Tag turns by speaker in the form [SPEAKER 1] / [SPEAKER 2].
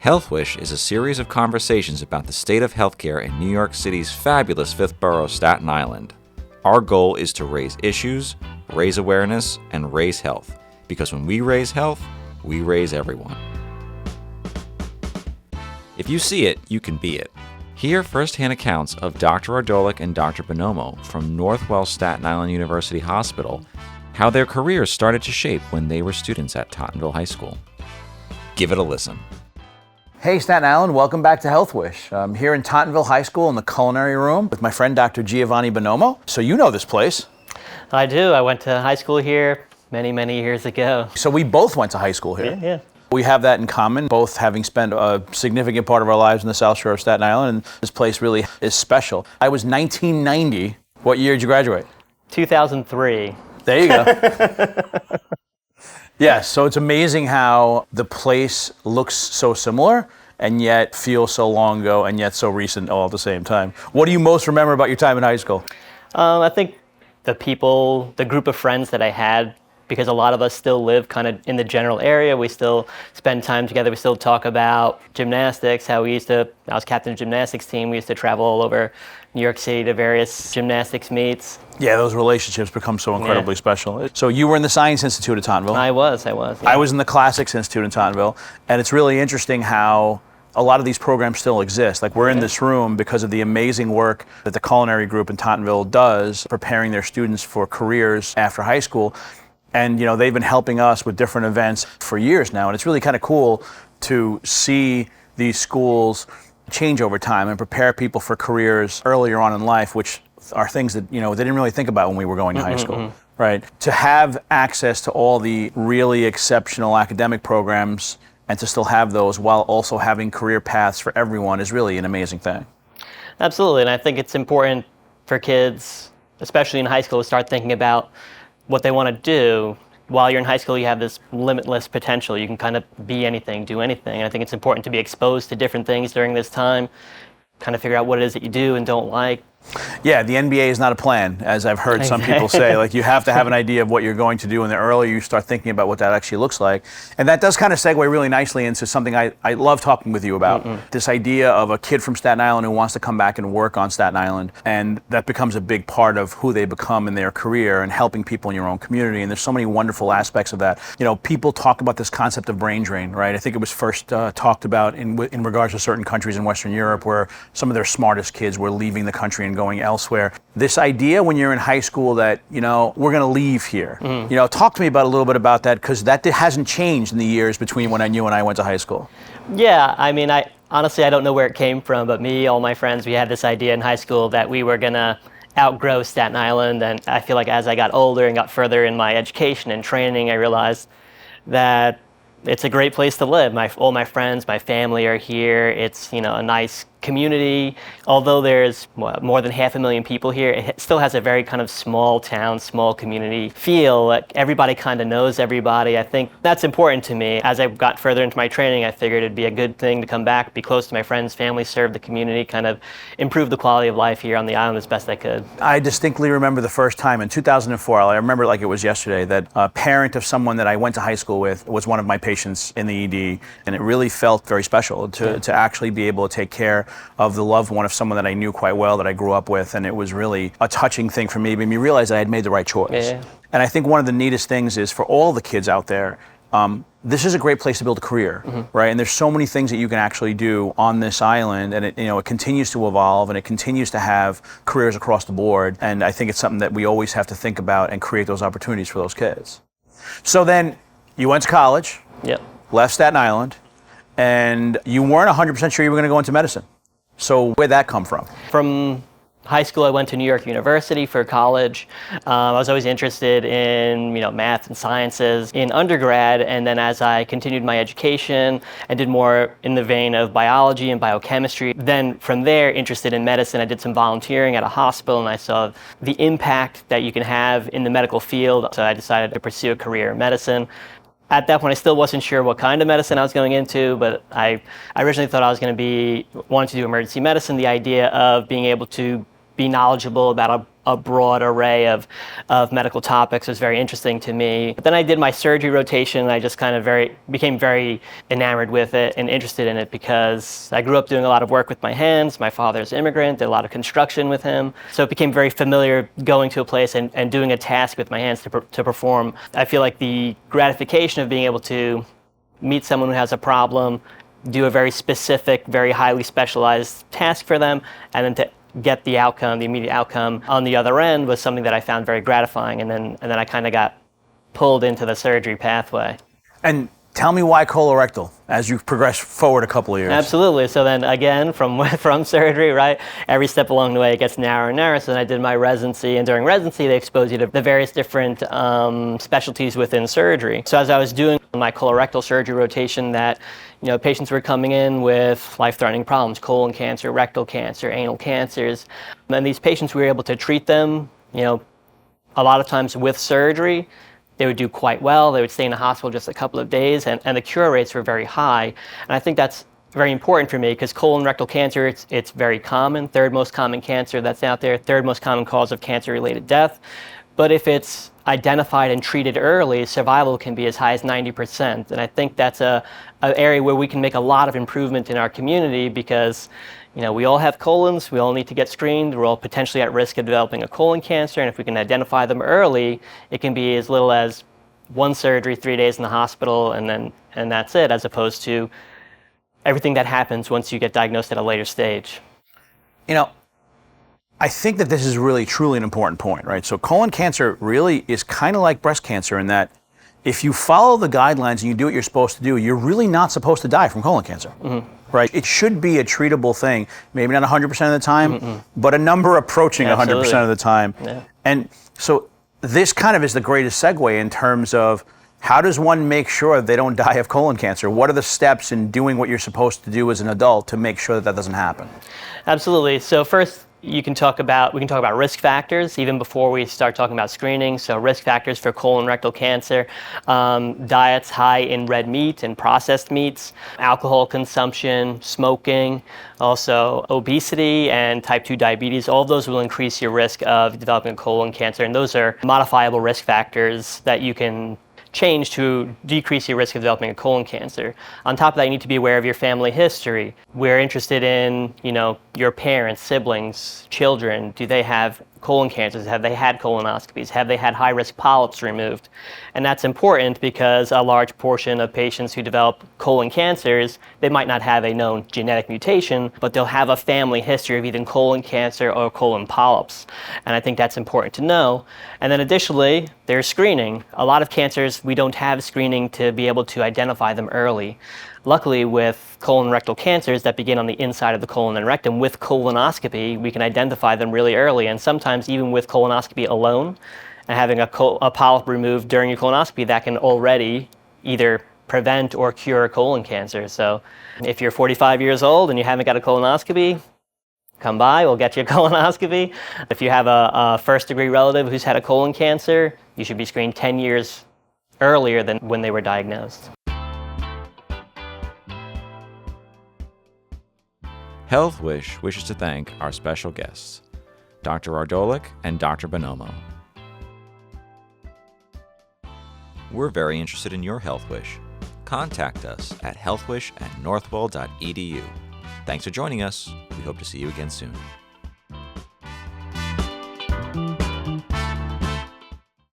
[SPEAKER 1] HealthWish is a series of conversations about the state of healthcare in New York City's fabulous fifth borough, Staten Island. Our goal is to raise issues, raise awareness, and raise health. Because when we raise health, we raise everyone. If you see it, you can be it. Hear firsthand accounts of Dr. Ardolic and Dr. Bonomo from Northwell Staten Island University Hospital, how their careers started to shape when they were students at Tottenville High School. Give it a listen.
[SPEAKER 2] Hey Staten Island, welcome back to HealthWish. I'm here in Tottenville High School in the Culinary room with my friend Dr. Giovanni Bonomo. So you know this place.
[SPEAKER 3] I do. I went to high school here many years ago.
[SPEAKER 2] So we both went to high school here.
[SPEAKER 3] Yeah.
[SPEAKER 2] We have that in common, both having spent a significant part of our lives in the South Shore of Staten Island, and this place really is special. I was 1990. What year did you graduate?
[SPEAKER 3] 2003.
[SPEAKER 2] There you go. Yes, so it's amazing how the place looks so similar and yet feels so long ago and yet so recent all at the same time. What do you most remember about your time in high school?
[SPEAKER 3] I think the people, the group of friends that I had, because a lot of us still live kind of in the general area. We still spend time together. We still talk about gymnastics, how I was captain of the gymnastics team. We used to travel all over New York City to various gymnastics meets.
[SPEAKER 2] Yeah, those relationships become so incredibly special. So you were in the Science Institute of Tottenville.
[SPEAKER 3] I was. Yeah.
[SPEAKER 2] I was in the Classics Institute in Tottenville. And it's really interesting how a lot of these programs still exist. Like we're in this room because of the amazing work that the Culinary group in Tottenville does, preparing their students for careers after high school. And you know, they've been helping us with different events for years now. And it's really kind of cool to see these schools change over time and prepare people for careers earlier on in life, which are things that, you know, they didn't really think about when we were going to high school, right? To have access to all the really exceptional academic programs and to still have those while also having career paths for everyone is really an amazing thing.
[SPEAKER 3] Absolutely, and I think it's important for kids, especially in high school, to start thinking about what they want to do. While you're in high school, you have this limitless potential. You can kind of be anything, do anything. And I think it's important to be exposed to different things during this time, kind of figure out what it is that you do and don't like.
[SPEAKER 2] Yeah, the NBA is not a plan, as I've heard some people say. Like, you have to have an idea of what you're going to do, and the earlier you start thinking about what that actually looks like. And that does kind of segue really nicely into something I love talking with you about. This idea of a kid from Staten Island who wants to come back and work on Staten Island, and that becomes a big part of who they become in their career and helping people in your own community. And there's so many wonderful aspects of that. You know, people talk about this concept of brain drain, right? I think it was first talked about in regards to certain countries in Western Europe where some of their smartest kids were leaving the country and going elsewhere. This idea when you're in high school that, you know, we're going to leave here. You know, talk to me about a little bit about that, because that hasn't changed in the years between when you and I went to high school.
[SPEAKER 3] Yeah, I mean, honestly, I don't know where it came from, but me, all my friends, we had this idea in high school that we were going to outgrow Staten Island. And I feel like as I got older and got further in my education and training, I realized that it's a great place to live. All my friends, my family are here. It's, you know, a nice community. Although there's more than 500,000 people here, it still has a very kind of small town, small community feel. Like everybody kind of knows everybody. I think that's important to me. As I got further into my training, I figured it'd be a good thing to come back, be close to my friends, family, serve the community, kind of improve the quality of life here on the island as best I could.
[SPEAKER 2] I distinctly remember the first time in 2004, I remember it like it was yesterday, that a parent of someone that I went to high school with was one of my patients in the ED, and it really felt very special to actually be able to take care of the loved one of someone that I knew quite well, that I grew up with, and it was really a touching thing for me. It made me realize I had made the right choice.
[SPEAKER 3] Yeah.
[SPEAKER 2] And I think one of the neatest things is for all the kids out there, this is a great place to build a career, right? And there's so many things that you can actually do on this island, and it continues to evolve, and it continues to have careers across the board. And I think it's something that we always have to think about and create those opportunities for those kids. So then you went to college, left Staten Island, and you weren't 100% sure you were going to go into medicine. So where'd that come from?
[SPEAKER 3] From high school, I went to New York University for college. I was always interested in, math and sciences in undergrad, and then as I continued my education, I did more in the vein of biology and biochemistry. Then from there, interested in medicine, I did some volunteering at a hospital, and I saw the impact that you can have in the medical field. So I decided to pursue a career in medicine. At that point, I still wasn't sure what kind of medicine I was going into, but I originally thought I was going to wanted to do emergency medicine. The idea of being able to be knowledgeable about a a broad array of medical topics. It was very interesting to me. But then I did my surgery rotation, and I just kind of became very enamored with it and interested in it because I grew up doing a lot of work with my hands. My father's an immigrant, did a lot of construction with him. So it became very familiar going to a place and doing a task with my hands to perform. I feel like the gratification of being able to meet someone who has a problem, do a very specific, very highly specialized task for them, and then to get the outcome, the immediate outcome on the other end was something that I found very gratifying. And then I kind of got pulled into the surgery pathway.
[SPEAKER 2] And tell me why colorectal as you progress forward a couple of years.
[SPEAKER 3] Absolutely. So then again, from surgery, right, every step along the way it gets narrower and narrower. So then I did my residency, and during residency they expose you to the various different specialties within surgery. So as I was doing my colorectal surgery rotation, that patients were coming in with life-threatening problems, colon cancer, rectal cancer, anal cancers. And these patients, we were able to treat them, a lot of times with surgery. They would do quite well. They would stay in the hospital just a couple of days, and the cure rates were very high. And I think that's very important for me because colon rectal cancer, it's very common, third most common cancer that's out there, third most common cause of cancer-related death. But if it's identified and treated early, survival can be as high as 90%. And I think that's an area where we can make a lot of improvement in our community because we all have colons, we all need to get screened, we're all potentially at risk of developing a colon cancer, and if we can identify them early, it can be as little as one surgery, 3 days in the hospital, and that's it, as opposed to everything that happens once you get diagnosed at a later stage.
[SPEAKER 2] I think that this is really truly an important point, right? So colon cancer really is kind of like breast cancer in that if you follow the guidelines and you do what you're supposed to do, you're really not supposed to die from colon cancer, right? It should be a treatable thing, maybe not 100% of the time, but a number approaching 100% of the time.
[SPEAKER 3] Yeah.
[SPEAKER 2] And so this kind of is the greatest segue in terms of how does one make sure they don't die of colon cancer? What are the steps in doing what you're supposed to do as an adult to make sure that that doesn't happen?
[SPEAKER 3] Absolutely. So first, we can talk about risk factors even before we start talking about screening. So risk factors for colon rectal cancer, diets high in red meat and processed meats, alcohol consumption, smoking, also obesity and type 2 diabetes. All of those will increase your risk of developing colon cancer. And those are modifiable risk factors that you can change to decrease your risk of developing a colon cancer. On top of that, you need to be aware of your family history. We're interested in, your parents, siblings, children. Do they have colon cancers? Have they had colonoscopies? Have they had high-risk polyps removed? And that's important because a large portion of patients who develop colon cancers, they might not have a known genetic mutation, but they'll have a family history of either colon cancer or colon polyps. And I think that's important to know. And then additionally, there's screening. A lot of cancers, we don't have screening to be able to identify them early. Luckily, with colon rectal cancers that begin on the inside of the colon and rectum, with colonoscopy, we can identify them really early. And sometimes even with colonoscopy alone, and having a polyp removed during your colonoscopy, that can already either prevent or cure colon cancer. So if you're 45 years old and you haven't got a colonoscopy, come by, we'll get you a colonoscopy. If you have a first-degree relative who's had a colon cancer, you should be screened 10 years earlier than when they were diagnosed.
[SPEAKER 1] HealthWish wishes to thank our special guests, Dr. Ardolic and Dr. Bonomo. We're very interested in your health wish. Contact us at healthwish@northwell.edu. Thanks for joining us. We hope to see you again soon.